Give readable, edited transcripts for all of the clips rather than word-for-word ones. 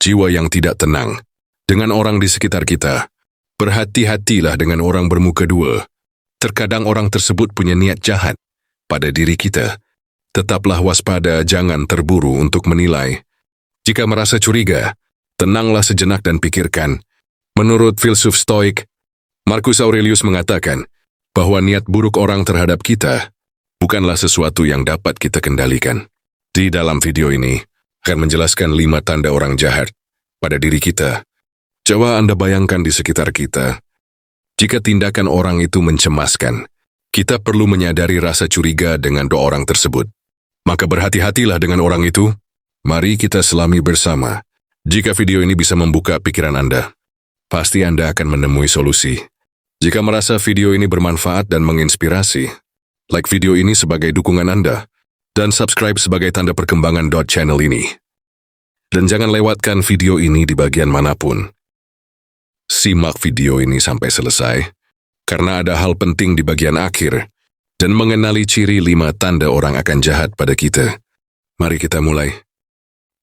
jiwa yang tidak tenang dengan orang di sekitar kita. Berhati-hatilah dengan orang bermuka dua. Terkadang orang tersebut punya niat jahat pada diri kita. Tetaplah waspada, jangan terburu untuk menilai. Jika merasa curiga, tenanglah sejenak dan pikirkan. Menurut filsuf Stoik, Marcus Aurelius mengatakan bahwa niat buruk orang terhadap kita bukanlah sesuatu yang dapat kita kendalikan. Di dalam video ini akan menjelaskan 5 tanda orang jahat pada diri kita. Coba Anda bayangkan di sekitar kita. Jika tindakan orang itu mencemaskan, kita perlu menyadari rasa curiga dengan doa orang tersebut. Maka berhati-hatilah dengan orang itu. Mari kita selami bersama. Jika video ini bisa membuka pikiran Anda, pasti Anda akan menemui solusi. Jika merasa video ini bermanfaat dan menginspirasi, like video ini sebagai dukungan Anda, dan subscribe sebagai tanda perkembangan channel ini. Dan jangan lewatkan video ini di bagian manapun. Simak video ini sampai selesai, karena ada hal penting di bagian akhir, dan mengenali ciri 5 tanda orang akan jahat pada kita. Mari kita mulai.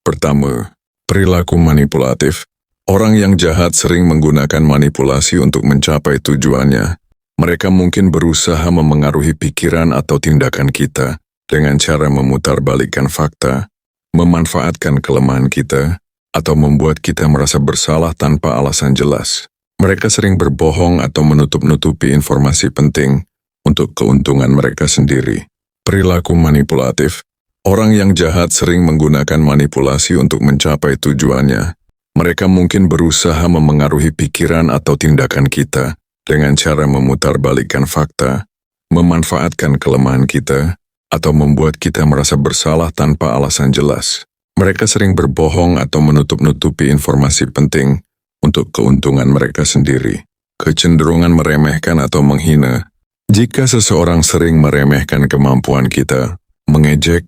Pertama, perilaku manipulatif. Orang yang jahat sering menggunakan manipulasi untuk mencapai tujuannya. Mereka mungkin berusaha memengaruhi pikiran atau tindakan kita dengan cara memutarbalikkan fakta, memanfaatkan kelemahan kita, atau membuat kita merasa bersalah tanpa alasan jelas. Mereka sering berbohong atau menutup-nutupi informasi penting untuk keuntungan mereka sendiri. Perilaku manipulatif. Orang yang jahat sering menggunakan manipulasi untuk mencapai tujuannya. Mereka mungkin berusaha memengaruhi pikiran atau tindakan kita dengan cara memutarbalikkan fakta, memanfaatkan kelemahan kita, atau membuat kita merasa bersalah tanpa alasan jelas. Mereka sering berbohong atau menutup-nutupi informasi penting untuk keuntungan mereka sendiri. Kecenderungan meremehkan atau menghina. Jika seseorang sering meremehkan kemampuan kita, mengejek,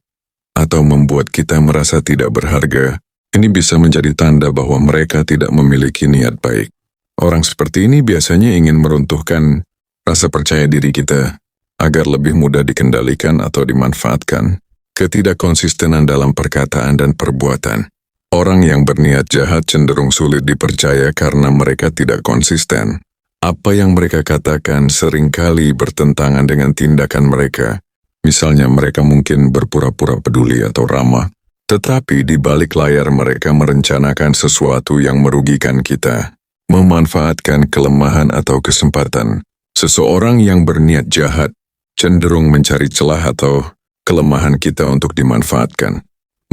atau membuat kita merasa tidak berharga, ini bisa menjadi tanda bahwa mereka tidak memiliki niat baik. Orang seperti ini biasanya ingin meruntuhkan rasa percaya diri kita agar lebih mudah dikendalikan atau dimanfaatkan. Ketidakkonsistenan dalam perkataan dan perbuatan. Orang yang berniat jahat cenderung sulit dipercaya karena mereka tidak konsisten. Apa yang mereka katakan seringkali bertentangan dengan tindakan mereka. Misalnya mereka mungkin berpura-pura peduli atau ramah, tetapi di balik layar mereka merencanakan sesuatu yang merugikan kita, memanfaatkan kelemahan atau kesempatan. Seseorang yang berniat jahat cenderung mencari celah atau kelemahan kita untuk dimanfaatkan.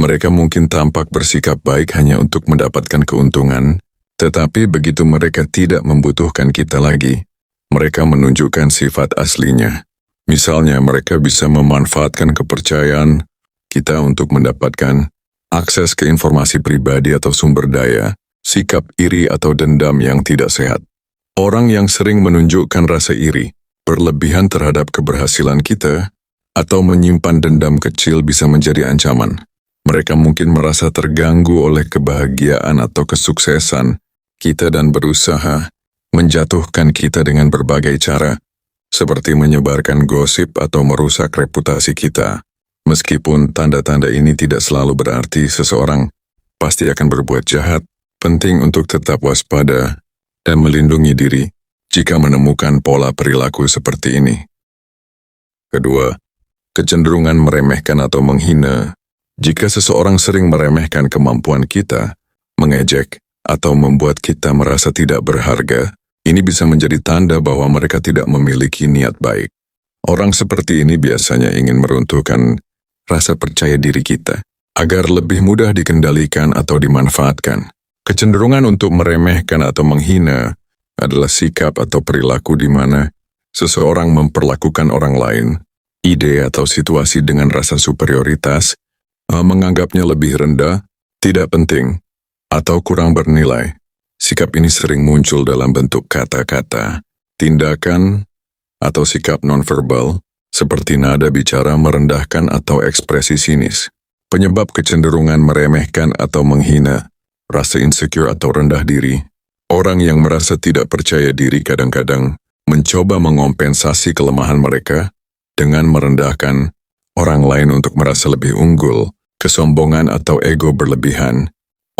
Mereka mungkin tampak bersikap baik hanya untuk mendapatkan keuntungan, tetapi begitu mereka tidak membutuhkan kita lagi, mereka menunjukkan sifat aslinya. Misalnya mereka bisa memanfaatkan kepercayaan kita untuk mendapatkan akses ke informasi pribadi atau sumber daya, sikap iri atau dendam yang tidak sehat. Orang yang sering menunjukkan rasa iri, berlebihan terhadap keberhasilan kita, atau menyimpan dendam kecil bisa menjadi ancaman. Mereka mungkin merasa terganggu oleh kebahagiaan atau kesuksesan kita dan berusaha menjatuhkan kita dengan berbagai cara, seperti menyebarkan gosip atau merusak reputasi kita. Meskipun tanda-tanda ini tidak selalu berarti seseorang pasti akan berbuat jahat, penting untuk tetap waspada dan melindungi diri jika menemukan pola perilaku seperti ini. Kedua, kecenderungan meremehkan atau menghina. Jika seseorang sering meremehkan kemampuan kita, mengejek, atau membuat kita merasa tidak berharga, ini bisa menjadi tanda bahwa mereka tidak memiliki niat baik. Orang seperti ini biasanya ingin meruntuhkan rasa percaya diri kita, agar lebih mudah dikendalikan atau dimanfaatkan. Kecenderungan untuk meremehkan atau menghina adalah sikap atau perilaku di mana seseorang memperlakukan orang lain, ide atau situasi dengan rasa superioritas, menganggapnya lebih rendah, tidak penting, atau kurang bernilai. Sikap ini sering muncul dalam bentuk kata-kata, tindakan, atau sikap nonverbal, seperti nada bicara merendahkan atau ekspresi sinis. Penyebab kecenderungan meremehkan atau menghina, rasa insecure atau rendah diri. Orang yang merasa tidak percaya diri kadang-kadang mencoba mengompensasi kelemahan mereka dengan merendahkan orang lain untuk merasa lebih unggul, kesombongan atau ego berlebihan.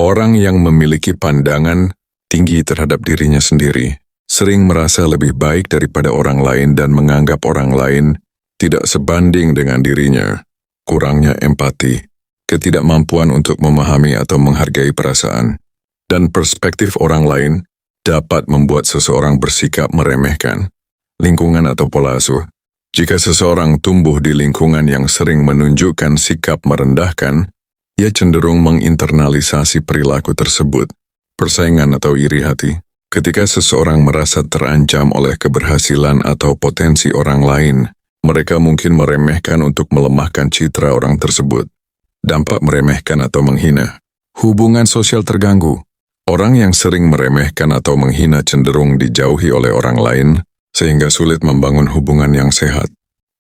Orang yang memiliki pandangan tinggi terhadap dirinya sendiri sering merasa lebih baik daripada orang lain dan menganggap orang lain tidak sebanding dengan dirinya. Kurangnya empati, ketidakmampuan untuk memahami atau menghargai perasaan, dan perspektif orang lain dapat membuat seseorang bersikap meremehkan lingkungan atau pola asuh. Jika seseorang tumbuh di lingkungan yang sering menunjukkan sikap merendahkan, ia cenderung menginternalisasi perilaku tersebut. Persaingan atau iri hati. Ketika seseorang merasa terancam oleh keberhasilan atau potensi orang lain, mereka mungkin meremehkan untuk melemahkan citra orang tersebut. Dampak meremehkan atau menghina. Hubungan sosial terganggu. Orang yang sering meremehkan atau menghina cenderung dijauhi oleh orang lain, sehingga sulit membangun hubungan yang sehat.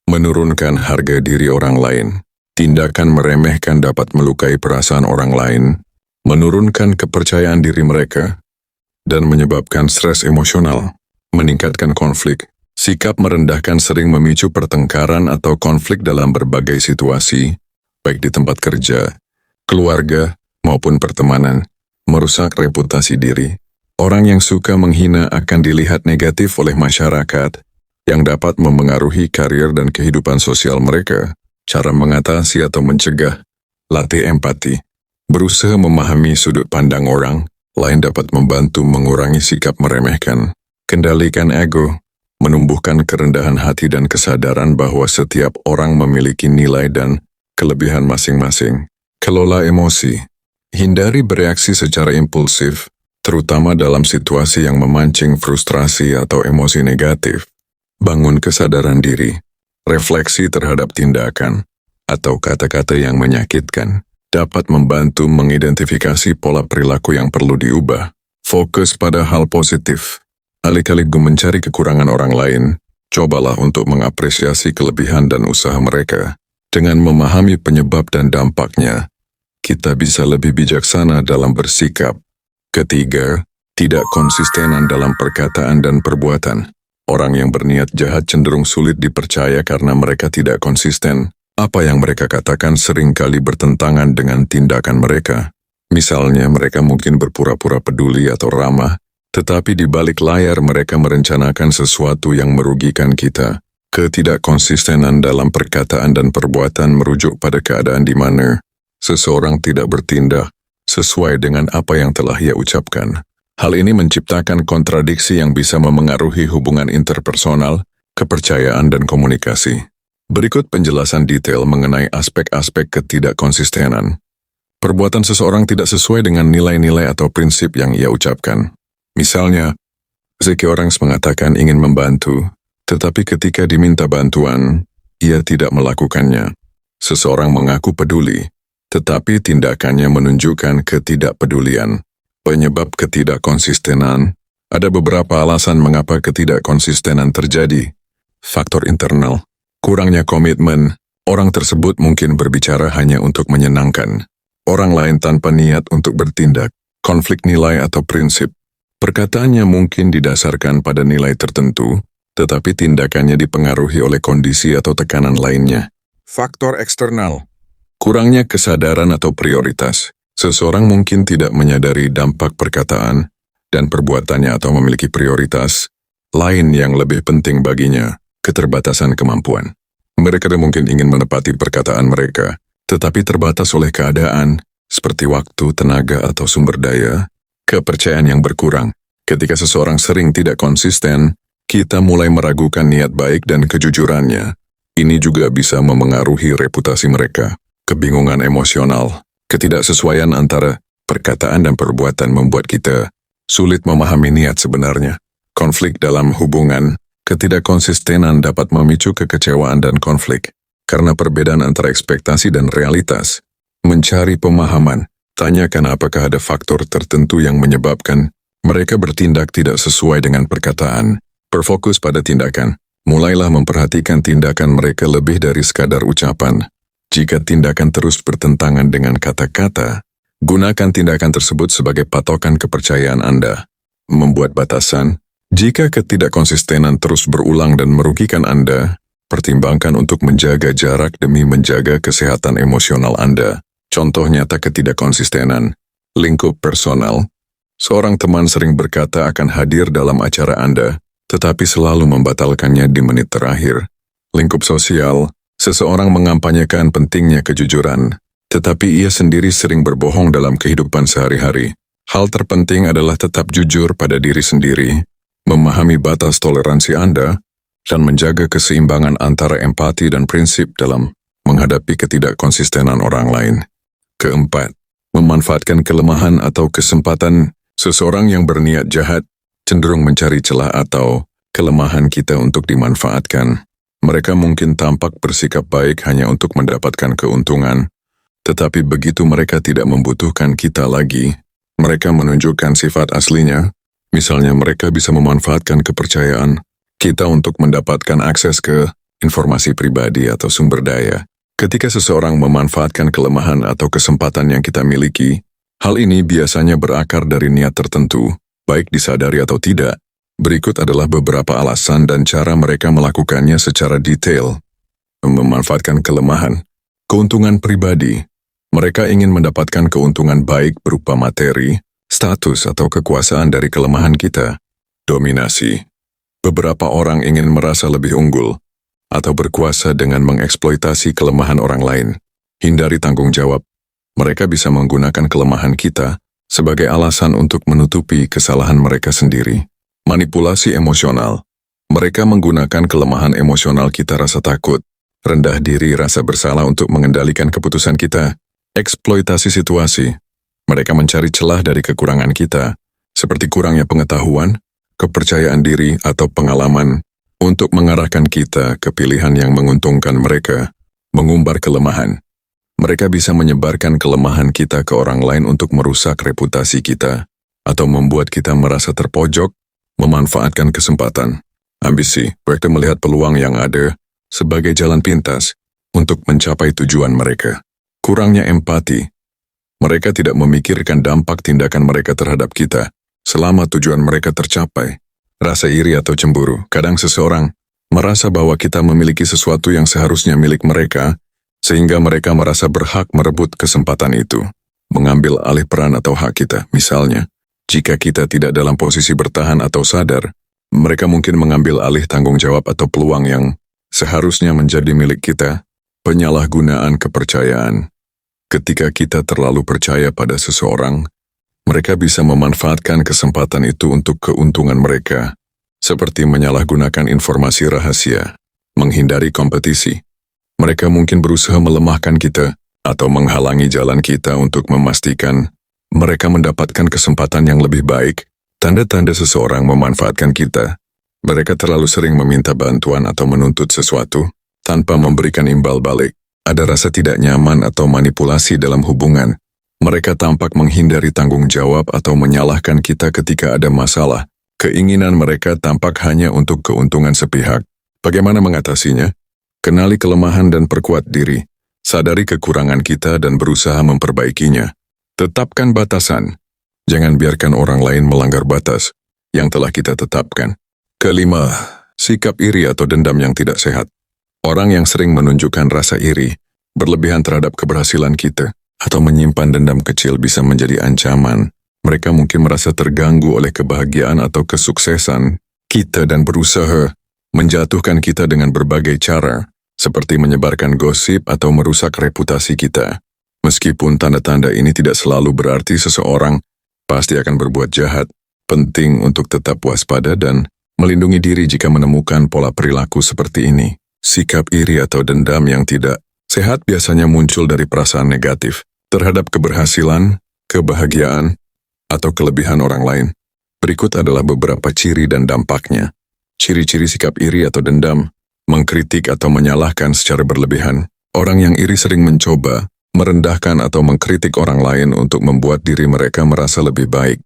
Menurunkan harga diri orang lain. Tindakan meremehkan dapat melukai perasaan orang lain, menurunkan kepercayaan diri mereka, dan menyebabkan stres emosional, meningkatkan konflik. Sikap merendahkan sering memicu pertengkaran atau konflik dalam berbagai situasi, baik di tempat kerja, keluarga, maupun pertemanan, merusak reputasi diri. Orang yang suka menghina akan dilihat negatif oleh masyarakat, yang dapat memengaruhi karir dan kehidupan sosial mereka. Cara mengatasi atau mencegah, latih empati. Berusaha memahami sudut pandang orang lain dapat membantu mengurangi sikap meremehkan. Kendalikan ego, menumbuhkan kerendahan hati dan kesadaran bahwa setiap orang memiliki nilai dan kelebihan masing-masing. Kelola emosi. Hindari bereaksi secara impulsif, terutama dalam situasi yang memancing frustrasi atau emosi negatif. Bangun kesadaran diri. Refleksi terhadap tindakan atau kata-kata yang menyakitkan dapat membantu mengidentifikasi pola perilaku yang perlu diubah. Fokus pada hal positif. Alih-alih mencari kekurangan orang lain, cobalah untuk mengapresiasi kelebihan dan usaha mereka. Dengan memahami penyebab dan dampaknya, kita bisa lebih bijaksana dalam bersikap. Ketiga, tidak konsistenan dalam perkataan dan perbuatan. Orang yang berniat jahat cenderung sulit dipercaya karena mereka tidak konsisten. Apa yang mereka katakan seringkali bertentangan dengan tindakan mereka. Misalnya, mereka mungkin berpura-pura peduli atau ramah, tetapi di balik layar mereka merencanakan sesuatu yang merugikan kita. Ketidakkonsistenan dalam perkataan dan perbuatan merujuk pada keadaan di mana seseorang tidak bertindak sesuai dengan apa yang telah ia ucapkan. Hal ini menciptakan kontradiksi yang bisa memengaruhi hubungan interpersonal, kepercayaan, dan komunikasi. Berikut penjelasan detail mengenai aspek-aspek ketidakkonsistenan. Perbuatan seseorang tidak sesuai dengan nilai-nilai atau prinsip yang ia ucapkan. Misalnya, seseorang mengatakan ingin membantu, tetapi ketika diminta bantuan, ia tidak melakukannya. Seseorang mengaku peduli, tetapi tindakannya menunjukkan ketidakpedulian. Penyebab ketidakkonsistenan. Ada beberapa alasan mengapa ketidakkonsistenan terjadi. Faktor internal. Kurangnya komitmen. Orang tersebut mungkin berbicara hanya untuk menyenangkan orang lain tanpa niat untuk bertindak. Konflik nilai atau prinsip. Perkataannya mungkin didasarkan pada nilai tertentu, tetapi tindakannya dipengaruhi oleh kondisi atau tekanan lainnya. Faktor eksternal. Kurangnya kesadaran atau prioritas. Seseorang mungkin tidak menyadari dampak perkataan dan perbuatannya atau memiliki prioritas lain yang lebih penting baginya, keterbatasan kemampuan. Mereka mungkin ingin menepati perkataan mereka, tetapi terbatas oleh keadaan, seperti waktu, tenaga, atau sumber daya. Kepercayaan yang berkurang. Ketika seseorang sering tidak konsisten, kita mulai meragukan niat baik dan kejujurannya. Ini juga bisa memengaruhi reputasi mereka. Kebingungan emosional. Ketidaksesuaian antara perkataan dan perbuatan membuat kita sulit memahami niat sebenarnya. Konflik dalam hubungan. Ketidakkonsistenan dapat memicu kekecewaan dan konflik karena perbedaan antara ekspektasi dan realitas. Mencari pemahaman. Tanyakan apakah ada faktor tertentu yang menyebabkan mereka bertindak tidak sesuai dengan perkataan. Berfokus pada tindakan. Mulailah memperhatikan tindakan mereka lebih dari sekadar ucapan. Jika tindakan terus bertentangan dengan kata-kata, gunakan tindakan tersebut sebagai patokan kepercayaan Anda. Membuat batasan. Jika ketidakkonsistenan terus berulang dan merugikan Anda, pertimbangkan untuk menjaga jarak demi menjaga kesehatan emosional Anda. Contoh nyata ketidakkonsistenan. Lingkup personal. Seorang teman sering berkata akan hadir dalam acara Anda, tetapi selalu membatalkannya di menit terakhir. Lingkup sosial. Seseorang mengampanyekan pentingnya kejujuran, tetapi ia sendiri sering berbohong dalam kehidupan sehari-hari. Hal terpenting adalah tetap jujur pada diri sendiri, memahami batas toleransi Anda, dan menjaga keseimbangan antara empati dan prinsip dalam menghadapi ketidakkonsistenan orang lain. Keempat, memanfaatkan kelemahan atau kesempatan. Seseorang yang berniat jahat cenderung mencari celah atau kelemahan kita untuk dimanfaatkan. Mereka mungkin tampak bersikap baik hanya untuk mendapatkan keuntungan, tetapi begitu mereka tidak membutuhkan kita lagi, mereka menunjukkan sifat aslinya. Misalnya mereka bisa memanfaatkan kepercayaan kita untuk mendapatkan akses ke informasi pribadi atau sumber daya. Ketika seseorang memanfaatkan kelemahan atau kesempatan yang kita miliki, hal ini biasanya berakar dari niat tertentu, baik disadari atau tidak. Berikut adalah beberapa alasan dan cara mereka melakukannya secara detail. Memanfaatkan kelemahan. Keuntungan pribadi. Mereka ingin mendapatkan keuntungan baik berupa materi, status atau kekuasaan dari kelemahan kita. Dominasi. Beberapa orang ingin merasa lebih unggul atau berkuasa dengan mengeksploitasi kelemahan orang lain. Hindari tanggung jawab. Mereka bisa menggunakan kelemahan kita sebagai alasan untuk menutupi kesalahan mereka sendiri. Manipulasi emosional. Mereka menggunakan kelemahan emosional kita, rasa takut, rendah diri, rasa bersalah untuk mengendalikan keputusan kita. Eksploitasi situasi. Mereka mencari celah dari kekurangan kita, seperti kurangnya pengetahuan, kepercayaan diri, atau pengalaman, untuk mengarahkan kita ke pilihan yang menguntungkan mereka. Mengumbar kelemahan. Mereka bisa menyebarkan kelemahan kita ke orang lain untuk merusak reputasi kita, atau membuat kita merasa terpojok. Memanfaatkan kesempatan. Ambisi. Mereka melihat peluang yang ada sebagai jalan pintas untuk mencapai tujuan mereka. Kurangnya empati. Mereka tidak memikirkan dampak tindakan mereka terhadap kita selama tujuan mereka tercapai. Rasa iri atau cemburu. Kadang seseorang merasa bahwa kita memiliki sesuatu yang seharusnya milik mereka, sehingga mereka merasa berhak merebut kesempatan itu. Mengambil alih peran atau hak kita. Misalnya, jika kita tidak dalam posisi bertahan atau sadar, mereka mungkin mengambil alih tanggung jawab atau peluang yang seharusnya menjadi milik kita. Penyalahgunaan kepercayaan. Ketika kita terlalu percaya pada seseorang, mereka bisa memanfaatkan kesempatan itu untuk keuntungan mereka, seperti menyalahgunakan informasi rahasia, menghindari kompetisi. Mereka mungkin berusaha melemahkan kita atau menghalangi jalan kita untuk memastikan mereka mendapatkan kesempatan yang lebih baik. Tanda-tanda seseorang memanfaatkan kita. Mereka terlalu sering meminta bantuan atau menuntut sesuatu tanpa memberikan imbal balik. Ada rasa tidak nyaman atau manipulasi dalam hubungan. Mereka tampak menghindari tanggung jawab atau menyalahkan kita ketika ada masalah. Keinginan mereka tampak hanya untuk keuntungan sepihak. Bagaimana mengatasinya? Kenali kelemahan dan perkuat diri. Sadari kekurangan kita dan berusaha memperbaikinya. Tetapkan batasan. Jangan biarkan orang lain melanggar batas yang telah kita tetapkan. Kelima, sikap iri atau dendam yang tidak sehat. Orang yang sering menunjukkan rasa iri, berlebihan terhadap keberhasilan kita, atau menyimpan dendam kecil bisa menjadi ancaman. Mereka mungkin merasa terganggu oleh kebahagiaan atau kesuksesan kita dan berusaha menjatuhkan kita dengan berbagai cara, seperti menyebarkan gosip atau merusak reputasi kita. Meskipun tanda-tanda ini tidak selalu berarti seseorang pasti akan berbuat jahat, penting untuk tetap waspada dan melindungi diri jika menemukan pola perilaku seperti ini. Sikap iri atau dendam yang tidak sehat biasanya muncul dari perasaan negatif terhadap keberhasilan, kebahagiaan, atau kelebihan orang lain. Berikut adalah beberapa ciri dan dampaknya. Ciri-ciri sikap iri atau dendam: mengkritik atau menyalahkan secara berlebihan. Orang yang iri sering mencoba merendahkan atau mengkritik orang lain untuk membuat diri mereka merasa lebih baik.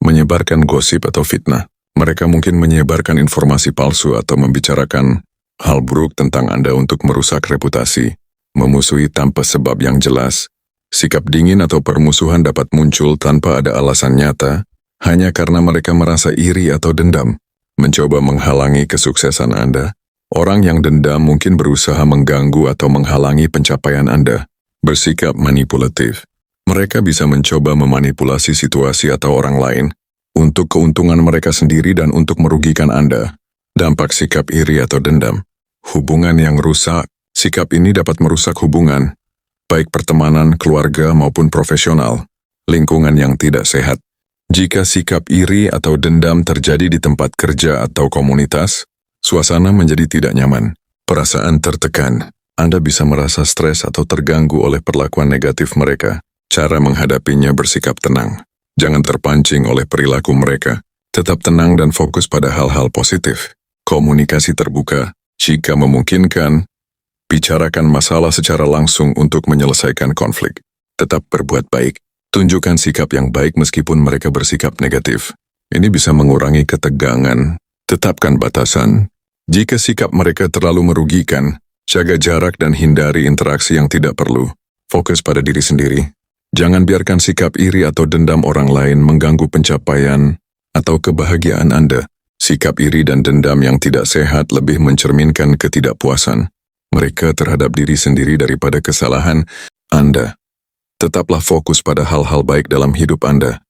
Menyebarkan gosip atau fitnah. Mereka mungkin menyebarkan informasi palsu atau membicarakan hal buruk tentang Anda untuk merusak reputasi. Memusuhi tanpa sebab yang jelas. Sikap dingin atau permusuhan dapat muncul tanpa ada alasan nyata, hanya karena mereka merasa iri atau dendam. Mencoba menghalangi kesuksesan Anda. Orang yang dendam mungkin berusaha mengganggu atau menghalangi pencapaian Anda. Bersikap manipulatif. Mereka bisa mencoba memanipulasi situasi atau orang lain untuk keuntungan mereka sendiri dan untuk merugikan Anda. Dampak sikap iri atau dendam. Hubungan yang rusak. Sikap ini dapat merusak hubungan, baik pertemanan, keluarga, maupun profesional. Lingkungan yang tidak sehat. Jika sikap iri atau dendam terjadi di tempat kerja atau komunitas, suasana menjadi tidak nyaman. Perasaan tertekan. Anda bisa merasa stres atau terganggu oleh perlakuan negatif mereka. Cara menghadapinya bersikap tenang. Jangan terpancing oleh perilaku mereka. Tetap tenang dan fokus pada hal-hal positif. Komunikasi terbuka. Jika memungkinkan, bicarakan masalah secara langsung untuk menyelesaikan konflik. Tetap berbuat baik. Tunjukkan sikap yang baik meskipun mereka bersikap negatif. Ini bisa mengurangi ketegangan. Tetapkan batasan. Jika sikap mereka terlalu merugikan, jaga jarak dan hindari interaksi yang tidak perlu. Fokus pada diri sendiri. Jangan biarkan sikap iri atau dendam orang lain mengganggu pencapaian atau kebahagiaan Anda. Sikap iri dan dendam yang tidak sehat lebih mencerminkan ketidakpuasan mereka terhadap diri sendiri daripada kesalahan Anda. Tetaplah fokus pada hal-hal baik dalam hidup Anda.